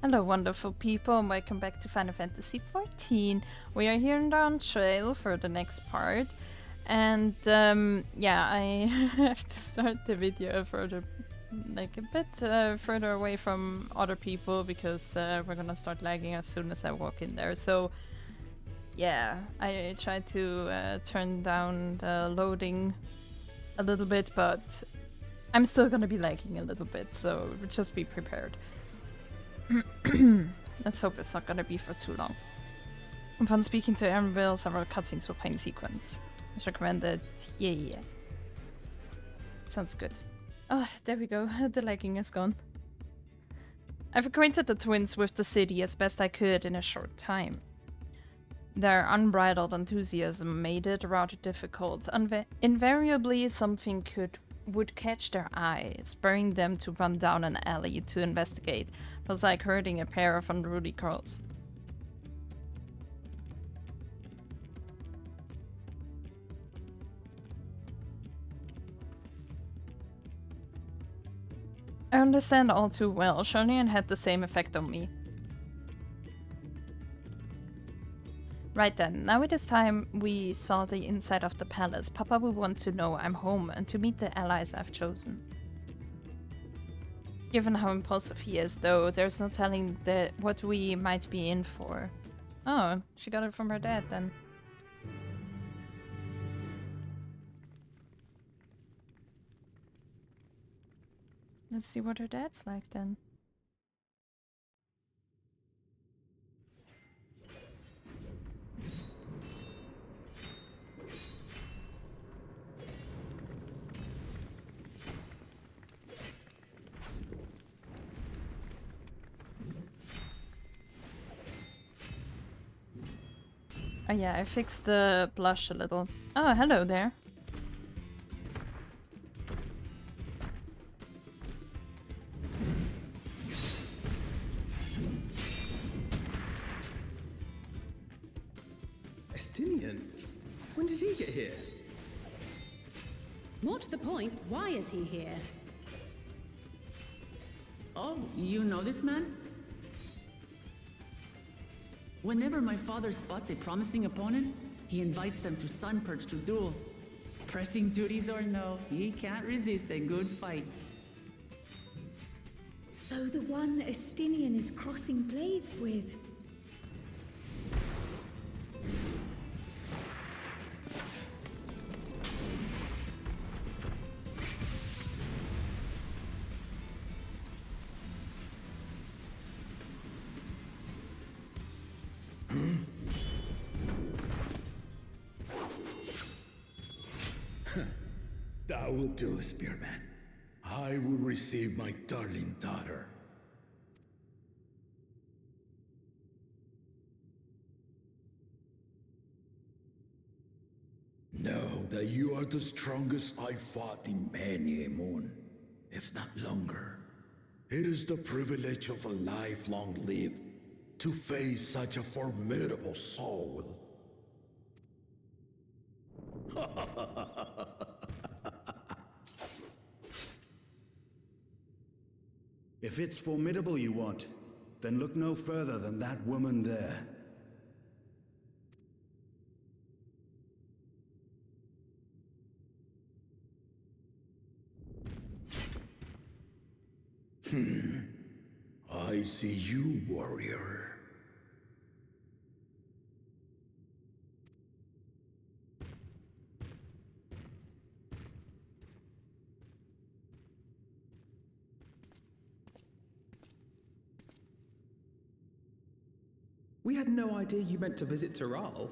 Hello, wonderful people, and welcome back to Final Fantasy XIV. We are here in Dawntrail for the next part, and yeah, I have to start the video further, like a bit further away from other people because we're gonna start lagging as soon as I walk in there. So yeah, I tried to turn down the loading a little bit, but I'm still gonna be lagging a little bit, so just be prepared. Let's hope it's not gonna be for too long. Upon speaking to Aaronville, several cutscenes will play in sequence. It's recommended. Yeah. Sounds good. Oh, there we go. The lagging is gone. I've acquainted the twins with the city as best I could in a short time. Their unbridled enthusiasm made it rather difficult. Invariably, something would catch their eye, spurring them to run down an alley to investigate. It was like herding a pair of unruly crows. I understand all too well. Shonian had the same effect on me. Right then, now it is time we saw the inside of the palace. Papa will want to know I'm home and to meet the allies I've chosen. Given how impulsive he is, though, there's no telling what we might be in for. Oh, she got it from her dad then. Let's see what her dad's like then. Oh yeah, I fixed the blush a little. Oh, hello there. Estinian? When did he get here? More to the point, why is he here? Oh, you know this man? Whenever my father spots a promising opponent, he invites them to Sunperch to duel. Pressing duties or no, he can't resist a good fight. So the one Estinian is crossing blades with. That will do, Spearman. I will receive my darling daughter. Know that you are the strongest I've fought in many a moon, if not longer. It is the privilege of a life long lived to face such a formidable soul. If it's formidable you want, then look no further than that woman there. I see you, warrior. We had no idea you meant to visit Krile.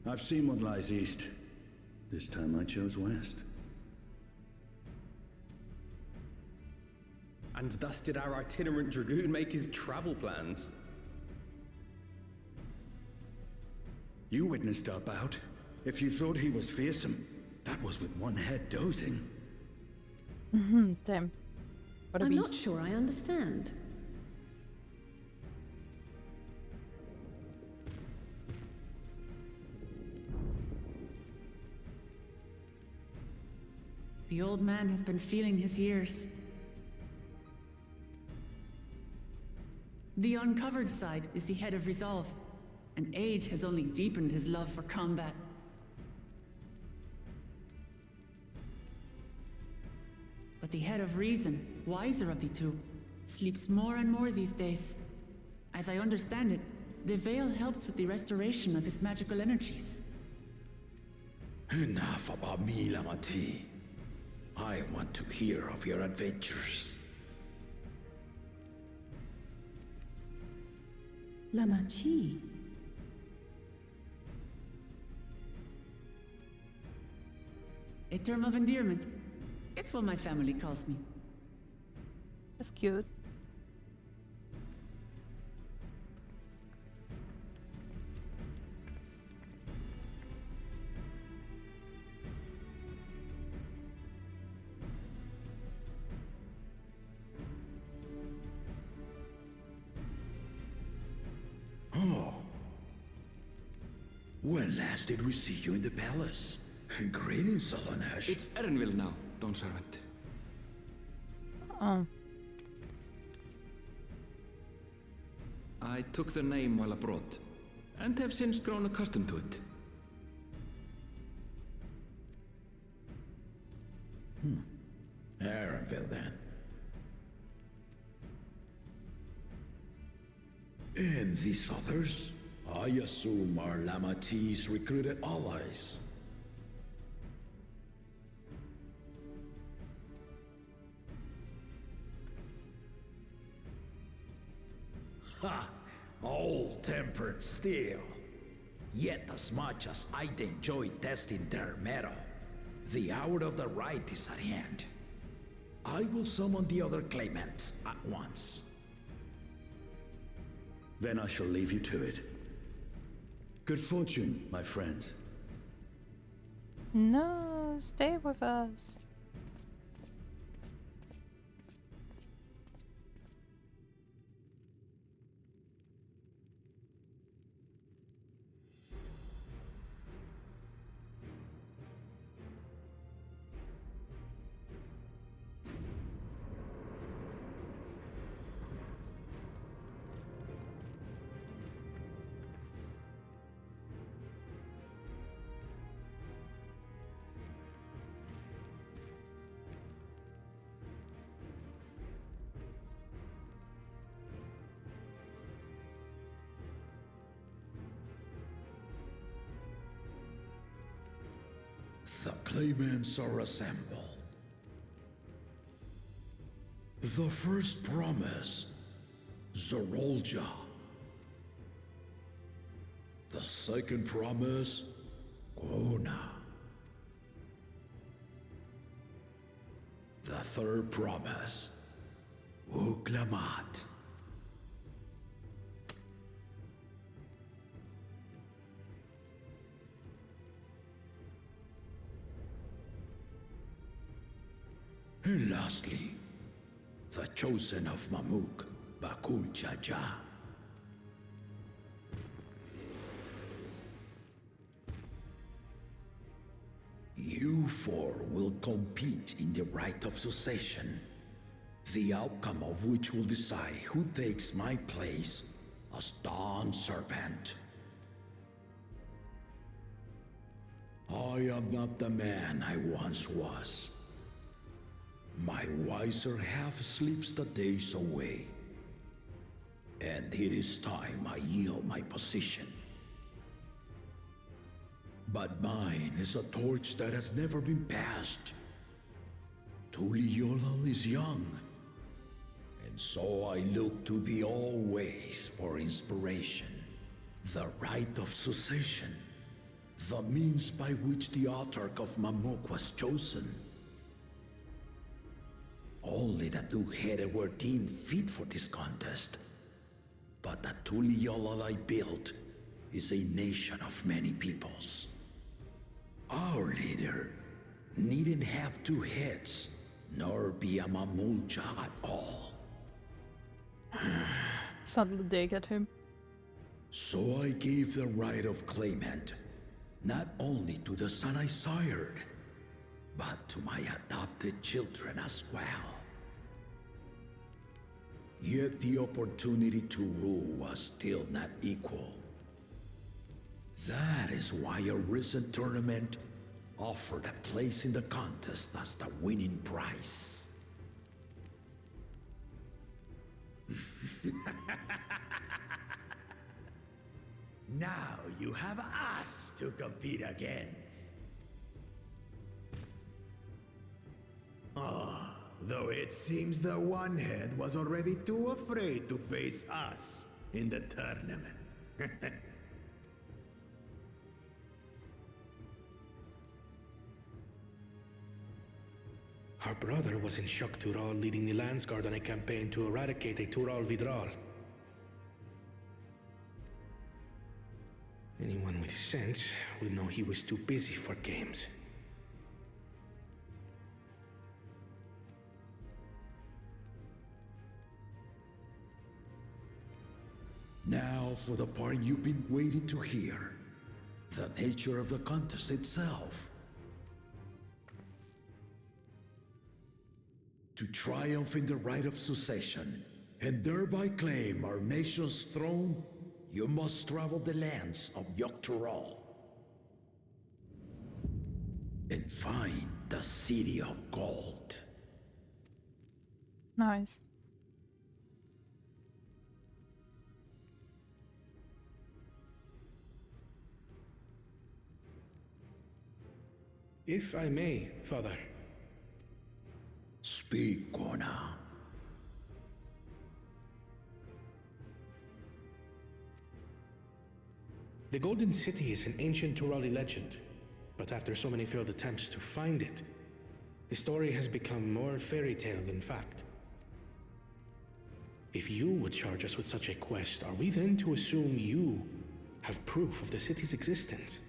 I've seen what lies east. This time I chose west. And thus did our itinerant dragoon make his travel plans. You witnessed our bout. If you thought he was fearsome, that was with one head dozing. Damn. What a I'm beast. not sure I understand. The old man has been feeling his years. The uncovered side is the head of resolve, and age has only deepened his love for combat. But the head of reason, wiser of the two, sleeps more and more these days. As I understand it, the veil helps with the restoration of his magical energies. Enough about me, Lamati. I want to hear of your adventures. Lamachi. A term of endearment. It's what my family calls me. That's cute. Oh. When last did we see you in the palace? Greetings, Solonesh. It's Erenville now, Dawnservant. Oh. I took the name while abroad, and have since grown accustomed to it. Erenville, then. And these others? I assume are Lamati's recruited allies. Ha! Old-tempered still. Yet as much as I'd enjoy testing their metal, the hour of the Rite is at hand. I will summon the other claimants at once. Then I shall leave you to it. Good fortune, my friends. No, stay with us. The claimants are assembled. The first promise, Zorolja. The second promise, Gona. The third promise, Uklamat. And lastly, the chosen of Mamuk, Bakul Jaja. You four will compete in the Rite of Succession, the outcome of which will decide who takes my place as Dawnservant. I am not the man I once was. My wiser half sleeps the days away, and it is time I yield my position. But mine is a torch that has never been passed. Tuliyola is young, and so I look to the always for inspiration. The Rite of Succession, the means by which the autarch of Mamuk was chosen. Only the two-headed were deemed fit for this contest. But the Tuliyola I built is a nation of many peoples. Our leader needn't have two heads, nor be a Mamulja at all. Subtle dig at him. So I gave the right of claimant, not only to the son I sired, but to my adopted children as well. Yet the opportunity to rule was still not equal. That is why a recent tournament offered a place in the contest as the winning prize. Now you have us to compete against. Ah, though it seems the one head was already too afraid to face us in the tournament. Our brother was in Shock Tural leading the Landsguard on a campaign to eradicate a Tural Vidral. Anyone with sense would know he was too busy for games. Now for the part you've been waiting to hear. The nature of the contest itself. To triumph in the right of succession, and thereby claim our nation's throne, you must travel the lands of Yogg-Tural and find the City of Gold. Nice. If I may, Father. Speak, Kona. The Golden City is an ancient Turali legend, but after so many failed attempts to find it, the story has become more fairy tale than fact. If you would charge us with such a quest, are we then to assume you have proof of the city's existence?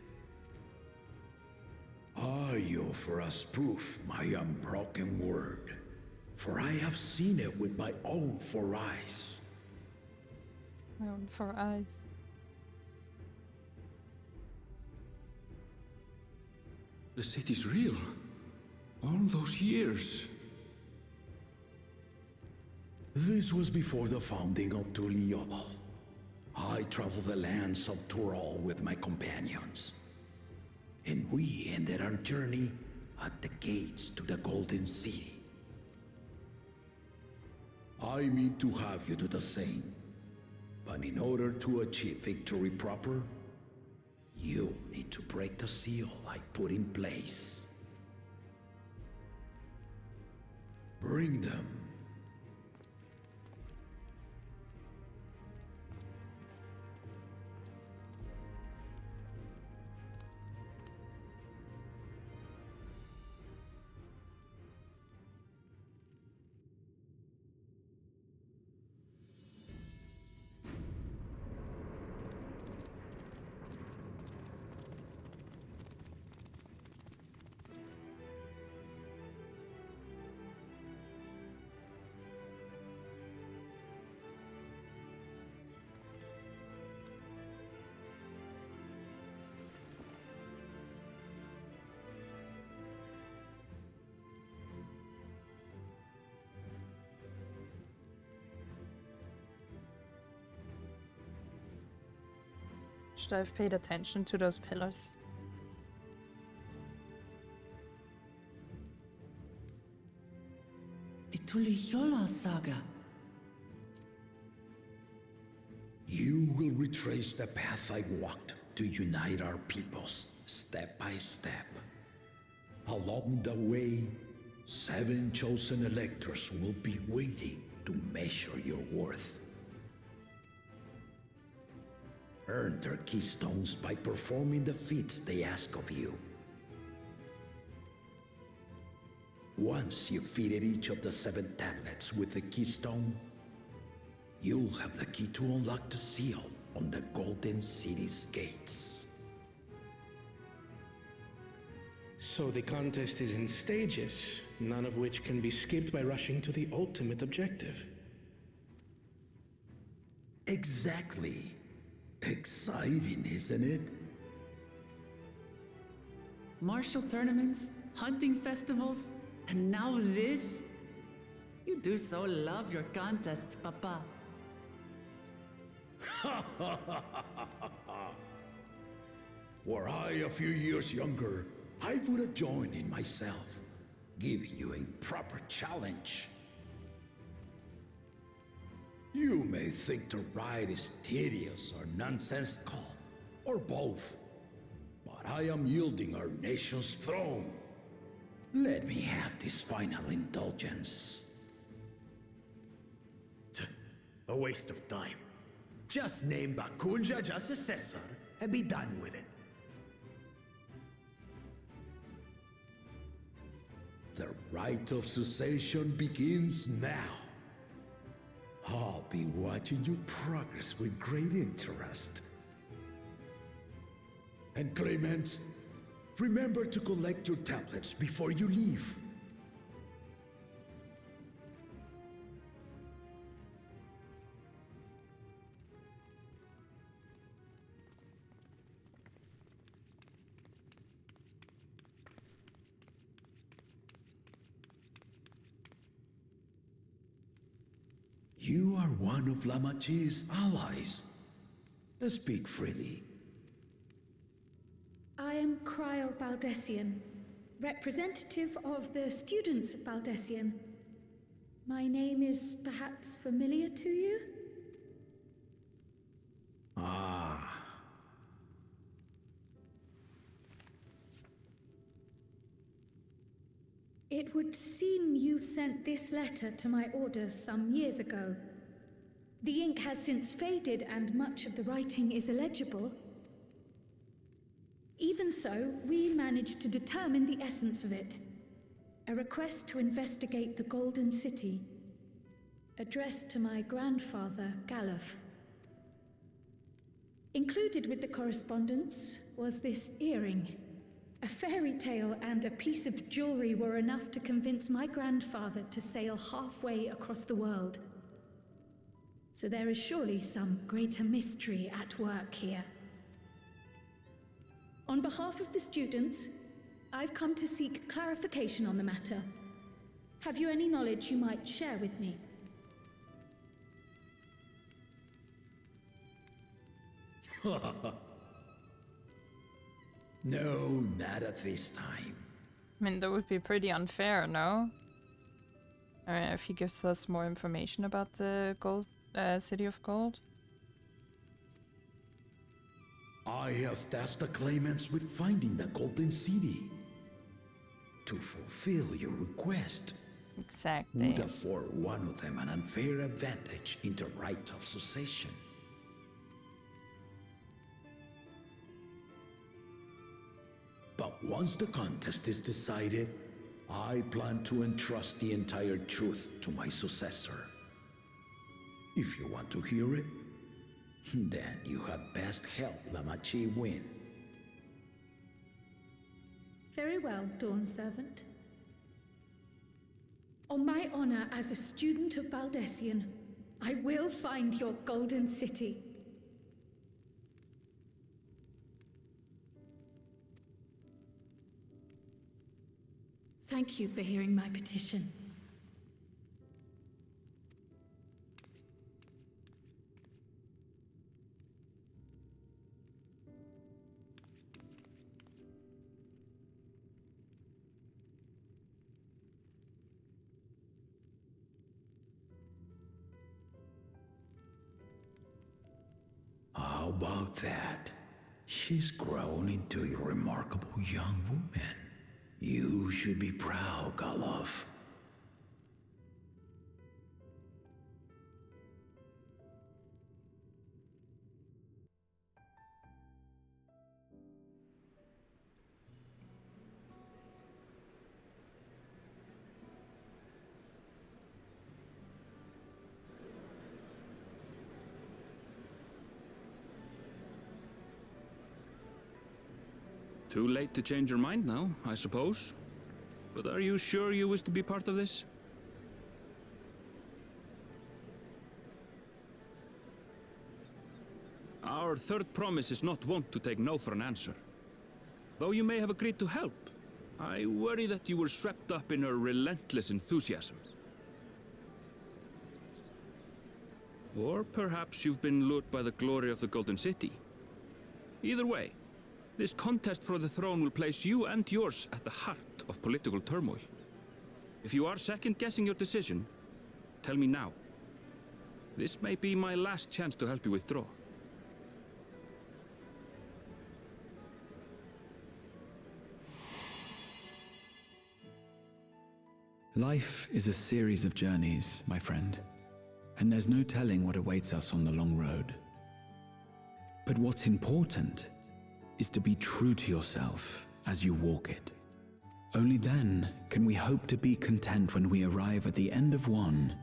I offer us proof, my unbroken word, for I have seen it with my own 4 eyes. My own 4 eyes. The city's real. All those years. This was before the founding of Tuliyollal. I traveled the lands of Tural with my companions, and we ended our journey at the gates to the Golden City. I mean to have you do the same, but in order to achieve victory proper, you need to break the seal I put in place. Bring them. Should I have paid attention to those pillars? The Tuliyollal saga. You will retrace the path I walked to unite our peoples, step by step. Along the way, 7 chosen electors will be waiting to measure your worth. Earn their keystones by performing the feats they ask of you. Once you've fitted each of the 7 tablets with the keystone, you'll have the key to unlock the seal on the Golden City's gates. So the contest is in stages, none of which can be skipped by rushing to the ultimate objective. Exactly. Exciting, isn't it? Martial tournaments, hunting festivals, and now this? You do so love your contests, Papa. Were I a few years younger, I would have joined in myself, giving you a proper challenge. You may think the ride is tedious or nonsensical, or both, but I am yielding our nation's throne. Let me have this final indulgence. A waste of time. Just name Bakunja as successor and be done with it. The rite of succession begins now. I'll be watching you progress with great interest. And Clemens, remember to collect your tablets before you leave. You are one of Lamachi's allies. Speak freely. I am Krile Baldessian, representative of the students of Baldessian. My name is perhaps familiar to you? Ah. It would seem you sent this letter to my orders some years ago. The ink has since faded and much of the writing is illegible. Even so, we managed to determine the essence of it. A request to investigate the Golden City, addressed to my grandfather, Galuf. Included with the correspondence was this earring. A fairy tale and a piece of jewelry were enough to convince my grandfather to sail halfway across the world. So there is surely some greater mystery at work here. On behalf of the students, I've come to seek clarification on the matter. Have you any knowledge you might share with me? No, not at this time. I mean, that would be pretty unfair, no? I mean, if he gives us more information about the City of Gold. I have tasked the claimants with finding the Golden City. To fulfill your request Exactly. would afford one of them an unfair advantage in the rite of succession. But once the contest is decided, I plan to entrust the entire truth to my successor. If you want to hear it, then you had best help Lamachi win. Very well, Dawnservant. On my honor as a student of Baldessian, I will find your Golden City. Thank you for hearing my petition. How about that? She's grown into a remarkable young woman. You should be proud, Galuf. Too late to change your mind now, I suppose. But are you sure you wish to be part of this? Our third promise is not wont to take no for an answer. Though you may have agreed to help, I worry that you were swept up in her relentless enthusiasm. Or perhaps you've been lured by the glory of the Golden City. Either way, this contest for the throne will place you and yours at the heart of political turmoil. If you are second-guessing your decision, tell me now. This may be my last chance to help you withdraw. Life is a series of journeys, my friend, and there's no telling what awaits us on the long road. But what's important is to be true to yourself as you walk it. Only then can we hope to be content when we arrive at the end of one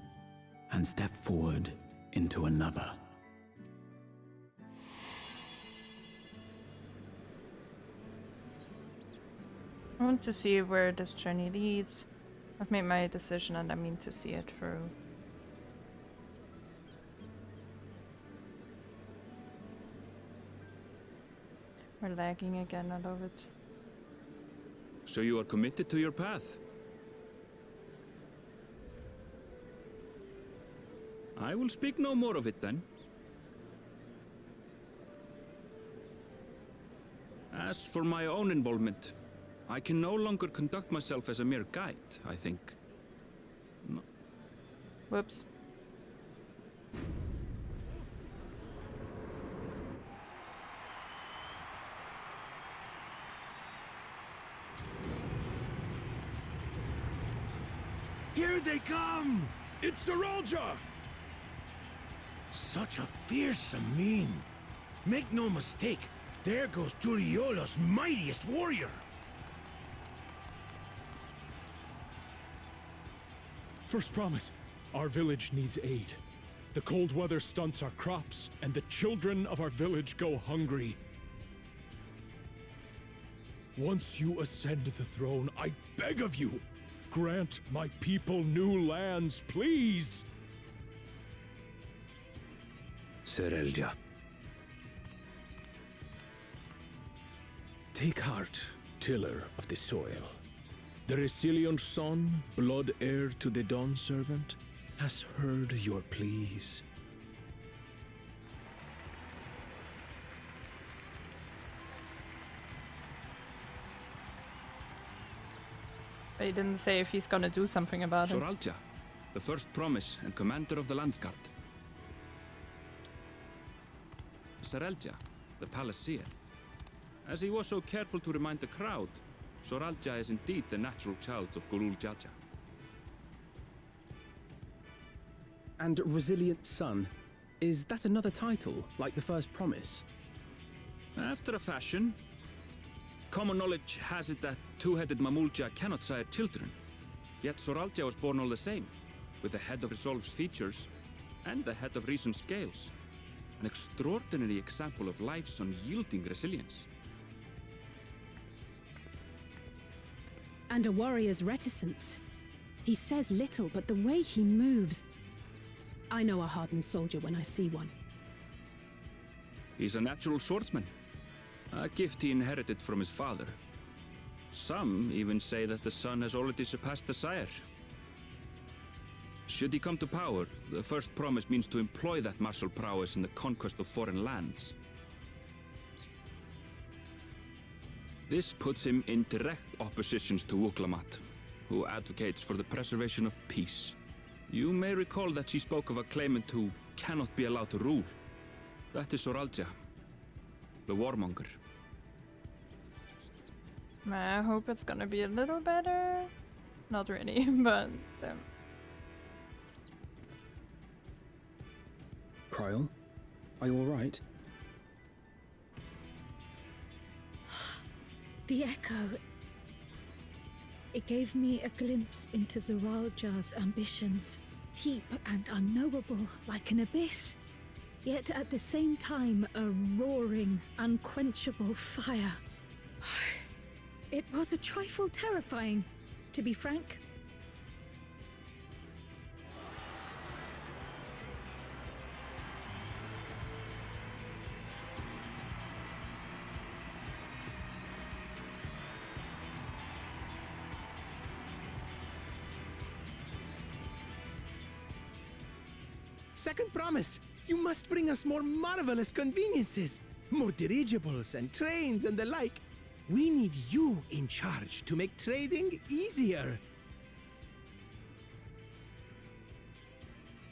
and step forward into another. I want to see where this journey leads. I've made my decision and I mean to see it through. We're lagging again, I love it. So you are committed to your path? I will speak no more of it then. As for my own involvement, I can no longer conduct myself as a mere guide, I think. No. Whoops. Here they come! It's Zeralja! Such a fearsome mien. Make no mistake, there goes Tuliola's mightiest warrior. First promise, our village needs aid. The cold weather stunts our crops, and the children of our village go hungry. Once you ascend the throne, I beg of you, grant my people new lands, please! Zeralja. Take heart, tiller of the soil. The resilient son, blood heir to the Dawnservant, has heard your pleas. But he didn't say if he's gonna do something about it. Zeralja, the first promise and commander of the Landsguard. Zeralja, the palaceer. As he was so careful to remind the crowd, Zeralja is indeed the natural child of Gurul Jaja. And Resilient Son, is that another title, like the first promise? After a fashion. Common knowledge has it that two-headed Mamulja cannot sire children. Yet Zeralja was born all the same, with the head of Resolve's features and the head of Reason's scales. An extraordinary example of life's unyielding resilience. And a warrior's reticence. He says little, but the way he moves... I know a hardened soldier when I see one. He's a natural swordsman, a gift he inherited from his father. Some even say that the son has already surpassed the sire. Should he come to power, the first promise means to employ that martial prowess in the conquest of foreign lands. This puts him in direct opposition to Wuklamat, who advocates for the preservation of peace. You may recall that she spoke of a claimant who cannot be allowed to rule. That is Zeralja, the warmonger. I hope it's gonna be a little better. Not really, but... Krile, are you alright? The echo. It gave me a glimpse into Zeralja's ambitions, deep and unknowable, like an abyss. Yet at the same time, a roaring, unquenchable fire. It was a trifle terrifying, to be frank. Second promise! You must bring us more marvelous conveniences! More dirigibles and trains and the like. We need you in charge to make trading easier.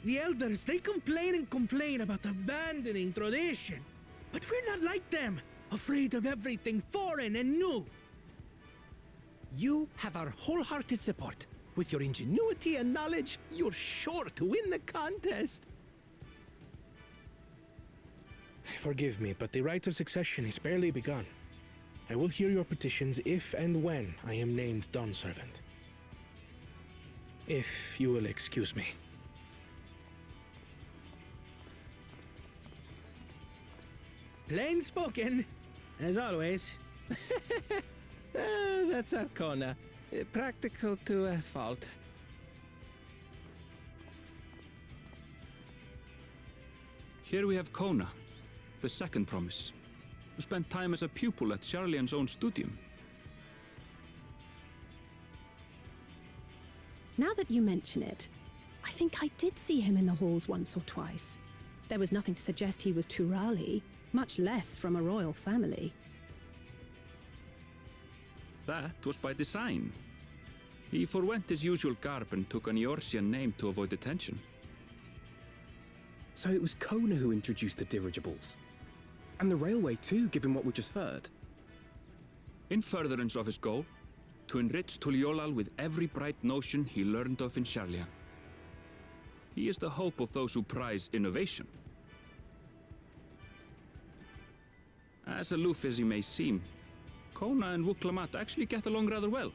The elders, they complain and complain about abandoning tradition. But we're not like them, afraid of everything foreign and new. You have our wholehearted support. With your ingenuity and knowledge, you're sure to win the contest. Forgive me, but the rite of succession is barely begun. I will hear your petitions if and when I am named Dawnservant. If you will excuse me. Plain spoken, as always. That's Arcona. Practical to a fault. Here we have Kona, the second promise, who spent time as a pupil at Sharlayan's own studium. Now that you mention it, I think I did see him in the halls once or twice. There was nothing to suggest he was Turali, much less from a royal family. That was by design. He forwent his usual garb and took an Eorzean name to avoid attention. So it was Kona who introduced the dirigibles. And the railway too, given what we just heard. In furtherance of his goal, to enrich Tuliolal with every bright notion he learned of in Sharlayan. He is the hope of those who prize innovation. As aloof as he may seem, Kona and Wuklamat actually get along rather well.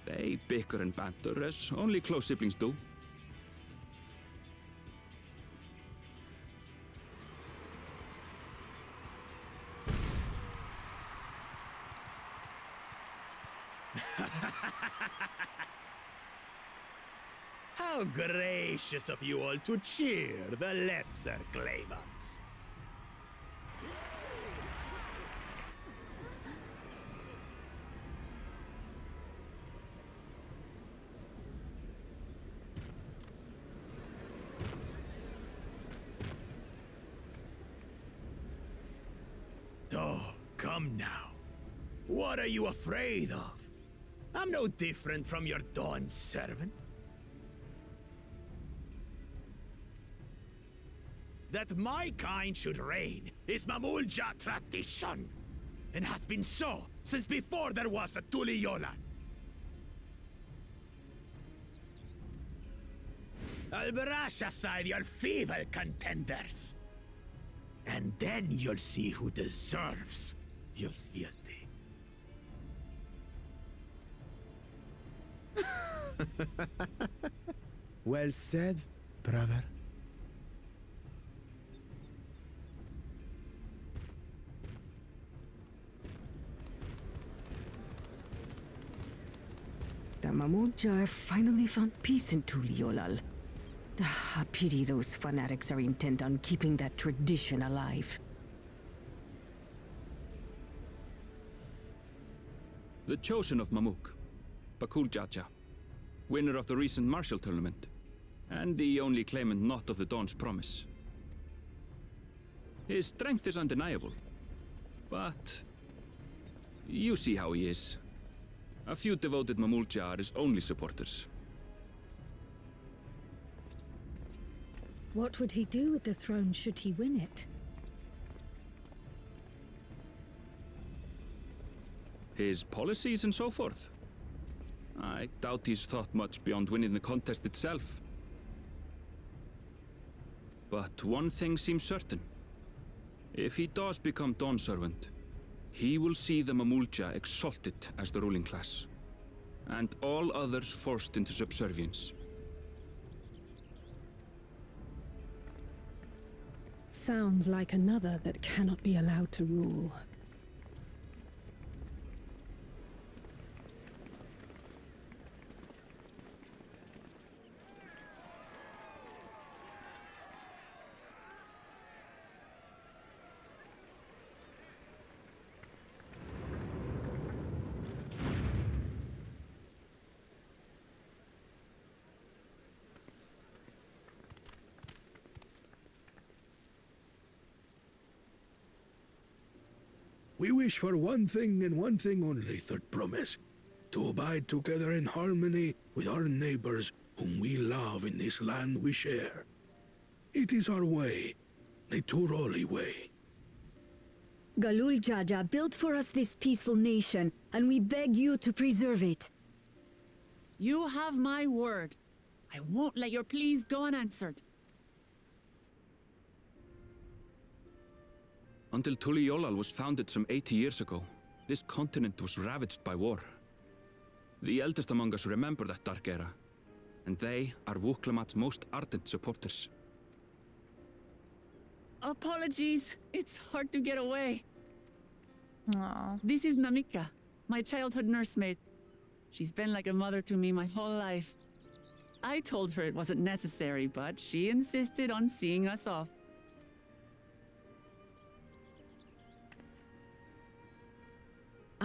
They bicker and banter as only close siblings do. How gracious of you all to cheer the lesser claimants. Oh, come now. What are you afraid of? I'm no different from your Dawnservant. That my kind should reign is Mamulja tradition, and has been so since before there was a Tuliyolan. I'll brush aside your feeble contenders, and then you'll see who deserves your fealty. Well said, brother. The Mamulja have finally found peace in Tuliolal. I pity those fanatics are intent on keeping that tradition alive. The chosen of Mamuk, Bakul Jaja, winner of the recent martial tournament, and the only claimant not of the Dawn's promise. His strength is undeniable, but you see how he is. A few devoted Mamulja are his only supporters. What would he do with the throne should he win it? His policies and so forth. I doubt he's thought much beyond winning the contest itself. But one thing seems certain. If he does become Dawnservant, he will see the Mamulja exalted as the ruling class, and all others forced into subservience. Sounds like another that cannot be allowed to rule. We wish for one thing and one thing only, third promise. To abide together in harmony with our neighbors whom we love in this land we share. It is our way, the Turoli way. Galul Jaja built for us this peaceful nation, and we beg you to preserve it. You have my word. I won't let your pleas go unanswered. Until Tuliolal was founded some 80 years ago, this continent was ravaged by war. The eldest among us remember that dark era, and they are Wuklamat's most ardent supporters. Apologies, it's hard to get away. Aww. This is Namika, my childhood nursemaid. She's been like a mother to me my whole life. I told her it wasn't necessary, but she insisted on seeing us off.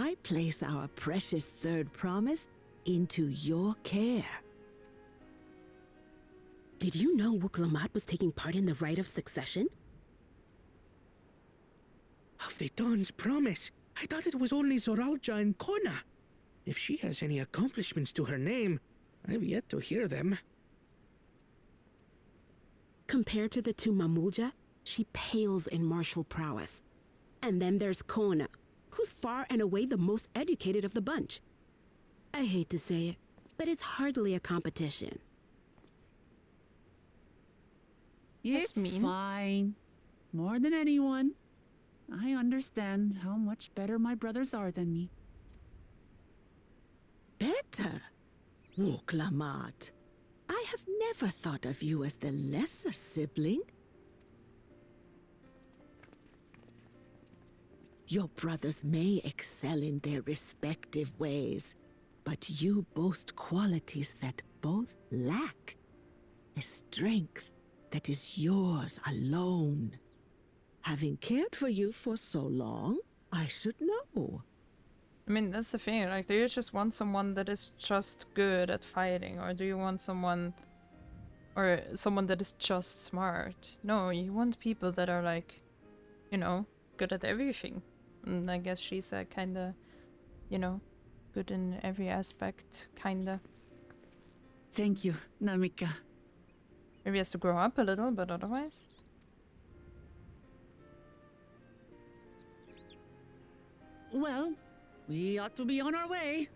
I place our precious third promise into your care. Did you know Wuklamat was taking part in the Rite of Succession? Of the Dawn's promise, I thought it was only Zoralja and Kona. If she has any accomplishments to her name, I've yet to hear them. Compared to the two Mamulja, she pales in martial prowess. And then there's Kona, who's far and away the most educated of the bunch. I hate to say it, but it's hardly a competition. It's fine. More than anyone. I understand how much better my brothers are than me. Better? Wuklamat, I have never thought of you as the lesser sibling. Your brothers may excel in their respective ways, but you boast qualities that both lack. A strength that is yours alone. Having cared for you for so long, I should know. I mean, that's the thing, like, do you just want someone that is just good at fighting, or do you want someone that is just smart? No, you want people that are, like, you know, good at everything. And I guess she's kinda, you know, good in every aspect, kinda. Thank you, Namika. Maybe has to grow up a little, but otherwise. Well, we ought to be on our way.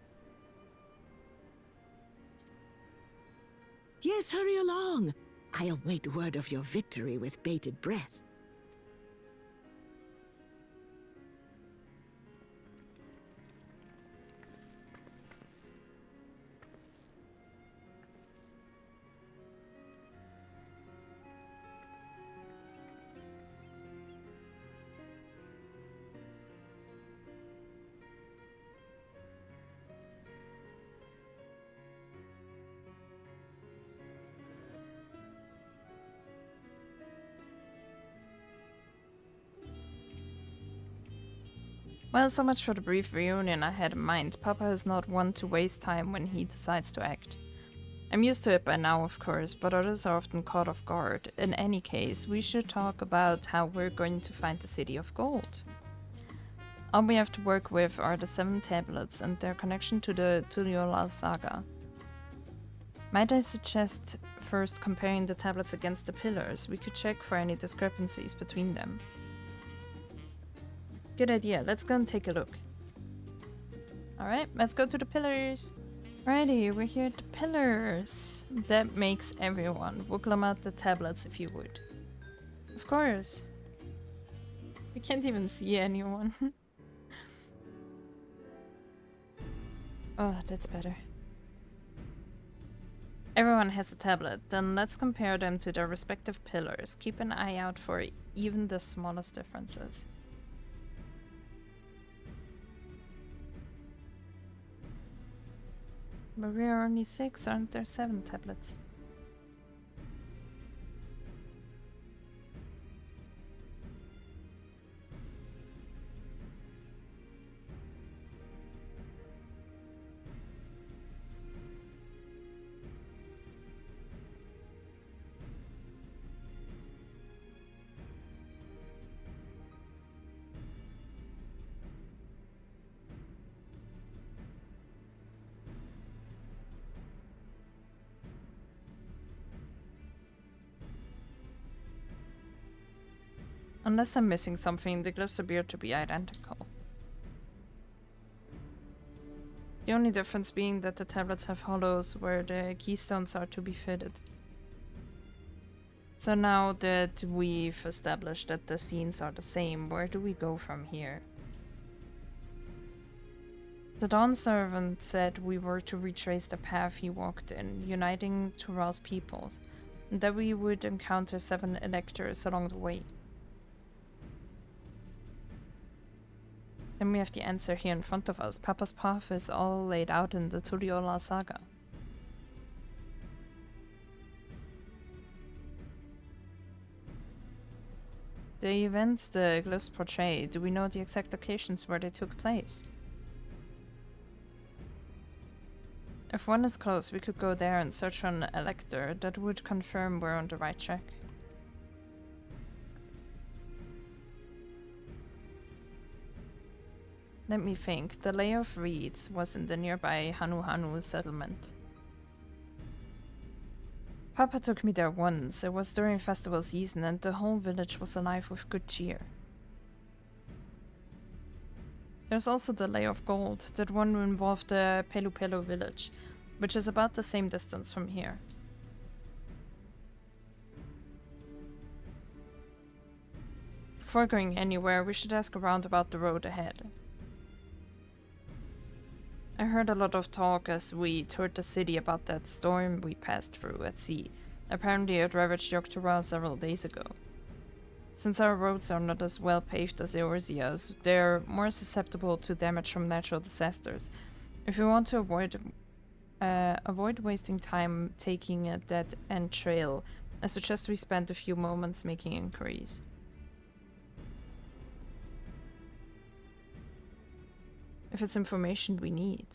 Yes, hurry along. I await word of your victory with bated breath. Well, so much for the brief reunion I had in mind. Papa is not one to waste time when he decides to act. I'm used to it by now, of course, but others are often caught off guard. In any case, we should talk about how we're going to find the City of Gold. All we have to work with are the 7 tablets and their connection to the Tuliolal saga. Might I suggest first comparing the tablets against the pillars? We could check for any discrepancies between them. Good idea, let's go and take a look. Alright, let's go to the pillars. Righty, we're here at the pillars. That makes everyone. Wuklamat the tablets if you would. Of course. We can't even see anyone. Oh, that's better. Everyone has a tablet, then let's compare them to their respective pillars. Keep an eye out for even the smallest differences. But we are only 6, aren't there 7 tablets? Unless I'm missing something, the glyphs appear to be identical. The only difference being that the tablets have hollows where the keystones are to be fitted. So now that we've established that the scenes are the same, where do we go from here? The Dawnservant said we were to retrace the path he walked in, uniting Tural's peoples, and that we would encounter 7 electors along the way. Then we have the answer here in front of us. Papa's path is all laid out in the Tuliyollal saga. The events the glyphs portray, do we know the exact locations where they took place? If one is close, we could go there and search for an elector. That would confirm we're on the right track. Let me think. The layer of reeds was in the nearby Hanu settlement. Papa took me there once. It was during festival season and the whole village was alive with good cheer. There's also the layer of gold, that one involved the Pelu village, which is about the same distance from here. Before going anywhere, we should ask around about the road ahead. I heard a lot of talk as we toured the city about that storm we passed through at sea. Apparently it ravaged Yogg-Tural several days ago. Since our roads are not as well paved as Eorzea's, they're more susceptible to damage from natural disasters. If we want to avoid wasting time taking a dead-end trail, I suggest we spend a few moments making inquiries. If it's information we need.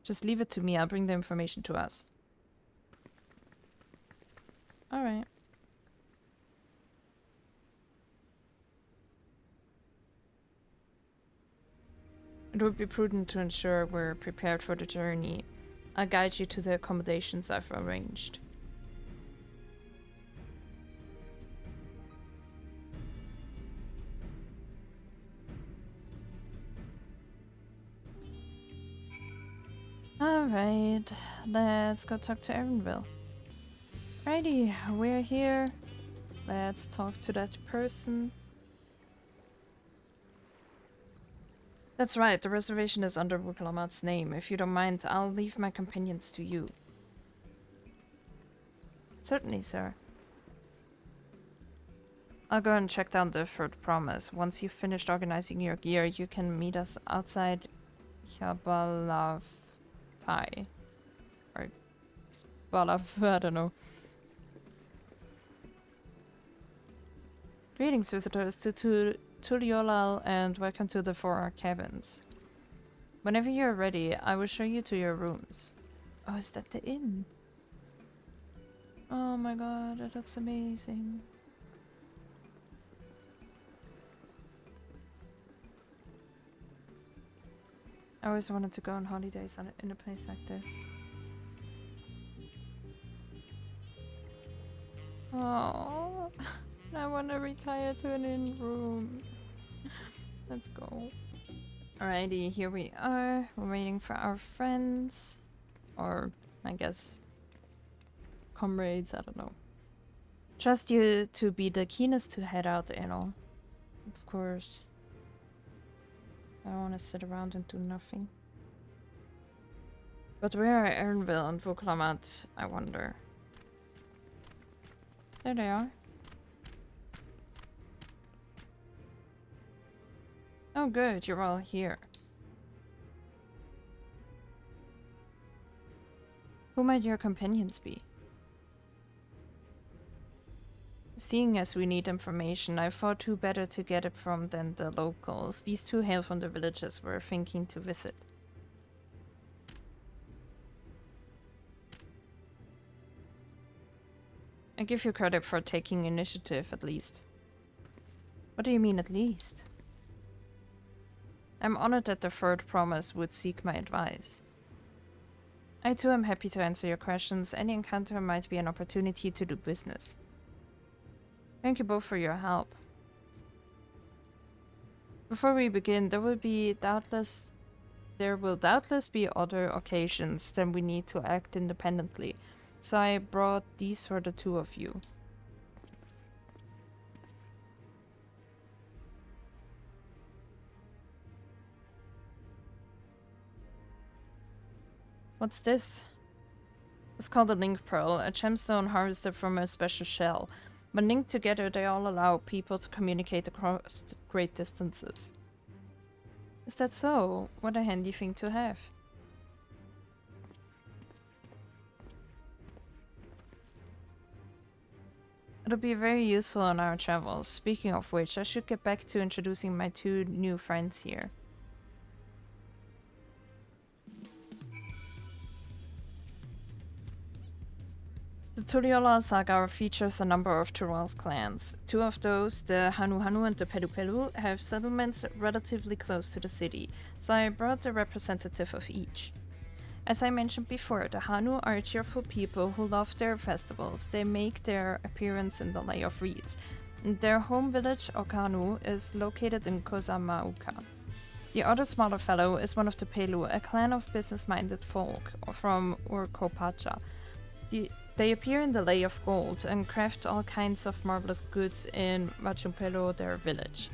Just leave it to me, I'll bring the information to us. Alright. It would be prudent to ensure we're prepared for the journey. I'll guide you to the accommodations I've arranged. Alright, let's go talk to Erenville. Righty, we're here. Let's talk to that person. That's right, the reservation is under Wuklamat's name. If you don't mind, I'll leave my companions to you. Certainly, sir. I'll go and check down the third promise. Once you've finished organizing your gear, you can meet us outside Yabalavtai. Or Balav, I don't know. Greetings, visitors to Tuliyollal, and welcome to the 4 cabins. Whenever you're ready, I will show you to your rooms. Oh, is that the inn? Oh my god, that looks amazing. I always wanted to go on holidays in a place like this. Oh, I want to retire to an inn room. Let's go. Alrighty, here we are. We're waiting for our friends. Or, I guess, comrades, I don't know. Trust you to be the keenest to head out, Enel. Of course. I don't want to sit around and do nothing. But where are Erenville and Wuklamat, I wonder? There they are. Oh good, you're all here. Who might your companions be? Seeing as we need information, I thought who better to get it from than the locals. These two hail from the villages we're thinking to visit. I give you credit for taking initiative, at least. What do you mean, at least? I'm honored that the third promise would seek my advice. I too am happy to answer your questions. Any encounter might be an opportunity to do business. Thank you both for your help. Before we begin, there will doubtless be other occasions when we need to act independently. So I brought these for the two of you. What's this? It's called a link pearl, a gemstone harvested from a special shell. When linked together, they all allow people to communicate across great distances. Is that so? What a handy thing to have. It'll be very useful on our travels. Speaking of which, I should get back to introducing my two new friends here. The Tuliyollal saga features a number of Tural's clans. Two of those, the Hanu Hanu and the Pelu Pelu, have settlements relatively close to the city, so I brought a representative of each. As I mentioned before, the Hanu are cheerful people who love their festivals. They make their appearance in the Lay of Reeds. Their home village, Okanu, is located in Kozamauka. The other smaller fellow is one of the Pelu, a clan of business-minded folk from Urkopacha. They appear in the Lay of Gold and craft all kinds of marvelous goods in Vachumpelo, their village.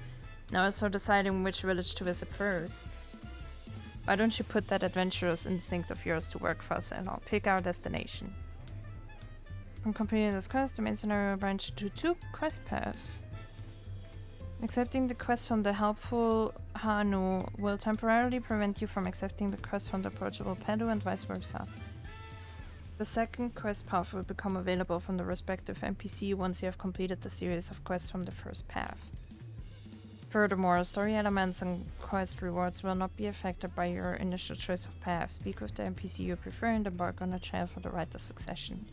Now as for deciding which village to visit first, why don't you put that adventurous instinct of yours to work for us and I'll pick our destination. From completing this quest, the main scenario will branch into 2 quest paths. Accepting the quest from the helpful Hanu will temporarily prevent you from accepting the quest from the approachable Pelu and vice versa. The second quest path will become available from the respective NPC once you have completed the series of quests from the first path. Furthermore, story elements and quest rewards will not be affected by your initial choice of path. Speak with the NPC you prefer and embark on a trail for the Rite of Succession.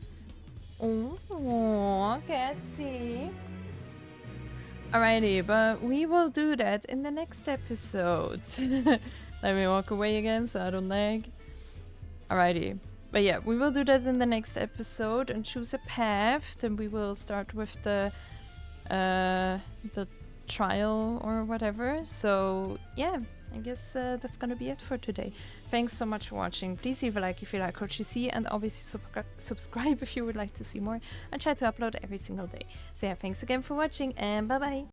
Oh, okay, I see. Alrighty, but we will do that in the next episode. Let me walk away again so I don't lag. Alrighty. But yeah, we will do that in the next episode and choose a path. Then we will start with the trial or whatever. So yeah, I guess that's gonna be it for today. Thanks so much for watching. Please leave a like if you like what you see, and obviously subscribe if you would like to see more. I try to upload every single day. So yeah, thanks again for watching, and bye bye.